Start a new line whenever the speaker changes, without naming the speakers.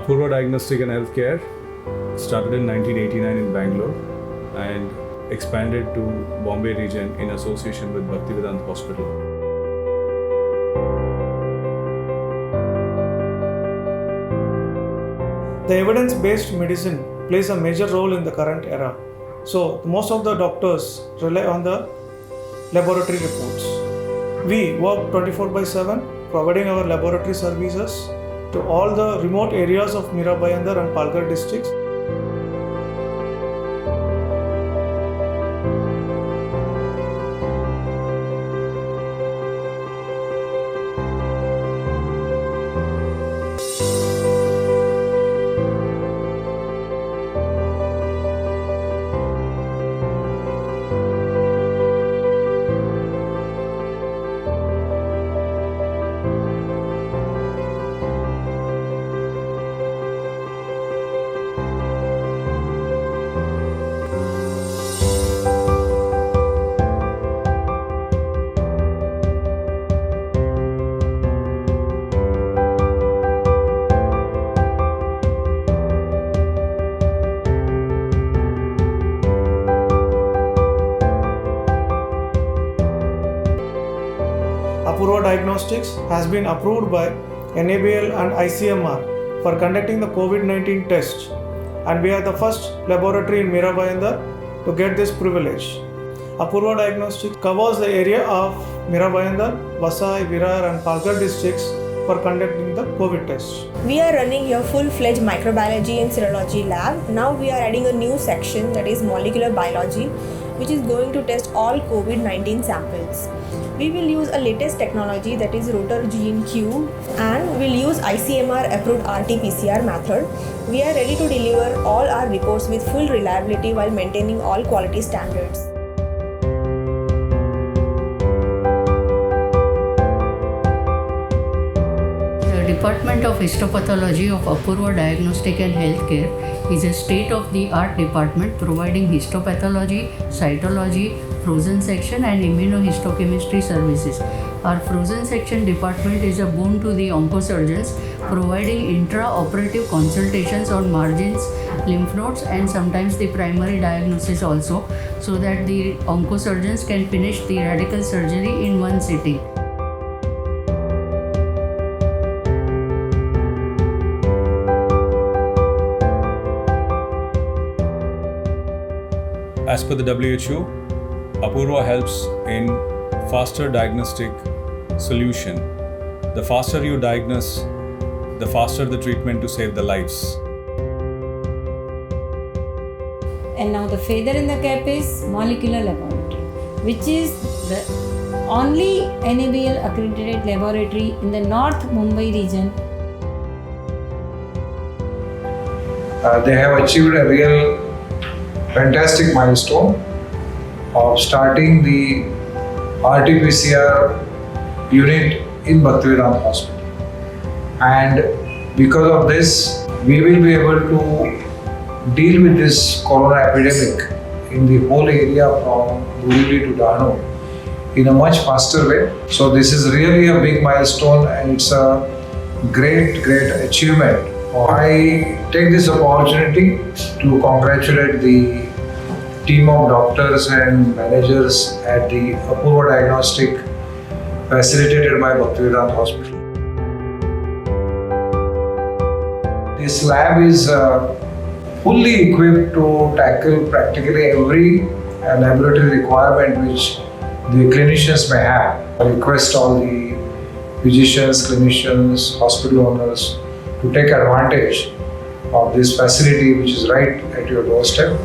Apurva Diagnostic and Healthcare started in 1989 in Bangalore and expanded to Bombay region in association with Bhaktivedanta Hospital.
The evidence-based medicine plays a major role in the current era. So most of the doctors rely on the laboratory reports. We work 24/7 providing our laboratory services to all the remote areas of Mira Bhayandar and Palghar districts. Apurva Diagnostics has been approved by NABL and ICMR for conducting the COVID-19 test, and we are the first laboratory in Mira Bhayandar to get this privilege. Apurva Diagnostics covers the area of Mira Bhayandar, Vasai, Virar and Palghar districts for conducting the COVID test.
We are running here full-fledged microbiology and serology lab. Now we are adding a new section, that is molecular biology, which is going to test all COVID-19 samples. We will use a latest technology, that is Rotor Gene Q, and we'll use ICMR approved RT-PCR method. We are ready to deliver all our reports with full reliability while maintaining all quality standards.
The Department of Histopathology of Apurva Diagnostic and Healthcare is a state-of-the-art department providing histopathology, cytology, frozen section and immunohistochemistry services. Our frozen section department is a boon to the oncosurgeons, providing intra-operative consultations on margins, lymph nodes and sometimes the primary diagnosis also, so that the oncosurgeons can finish the radical surgery in one sitting.
As per the WHO, Apurva helps in faster diagnostic solution. The faster you diagnose, the faster the treatment to save the lives.
And now the feather in the cap is molecular laboratory, which is the only NABL accredited laboratory in the North Mumbai region.
They have achieved a real fantastic milestone of starting the RT-PCR unit in Bhaktivedanta Hospital. And because of this, we will be able to deal with this corona epidemic in the whole area from Borivali to Dahanu in a much faster way. So this is really a big milestone and it's a great achievement. I take this opportunity to congratulate the team of doctors and managers at the Apurva Diagnostic facilitated by Bhaktivedanta Hospital. This lab is fully equipped to tackle practically every laboratory requirement which the clinicians may have. I request all the physicians, clinicians, hospital owners to take advantage of this facility which is right at your doorstep.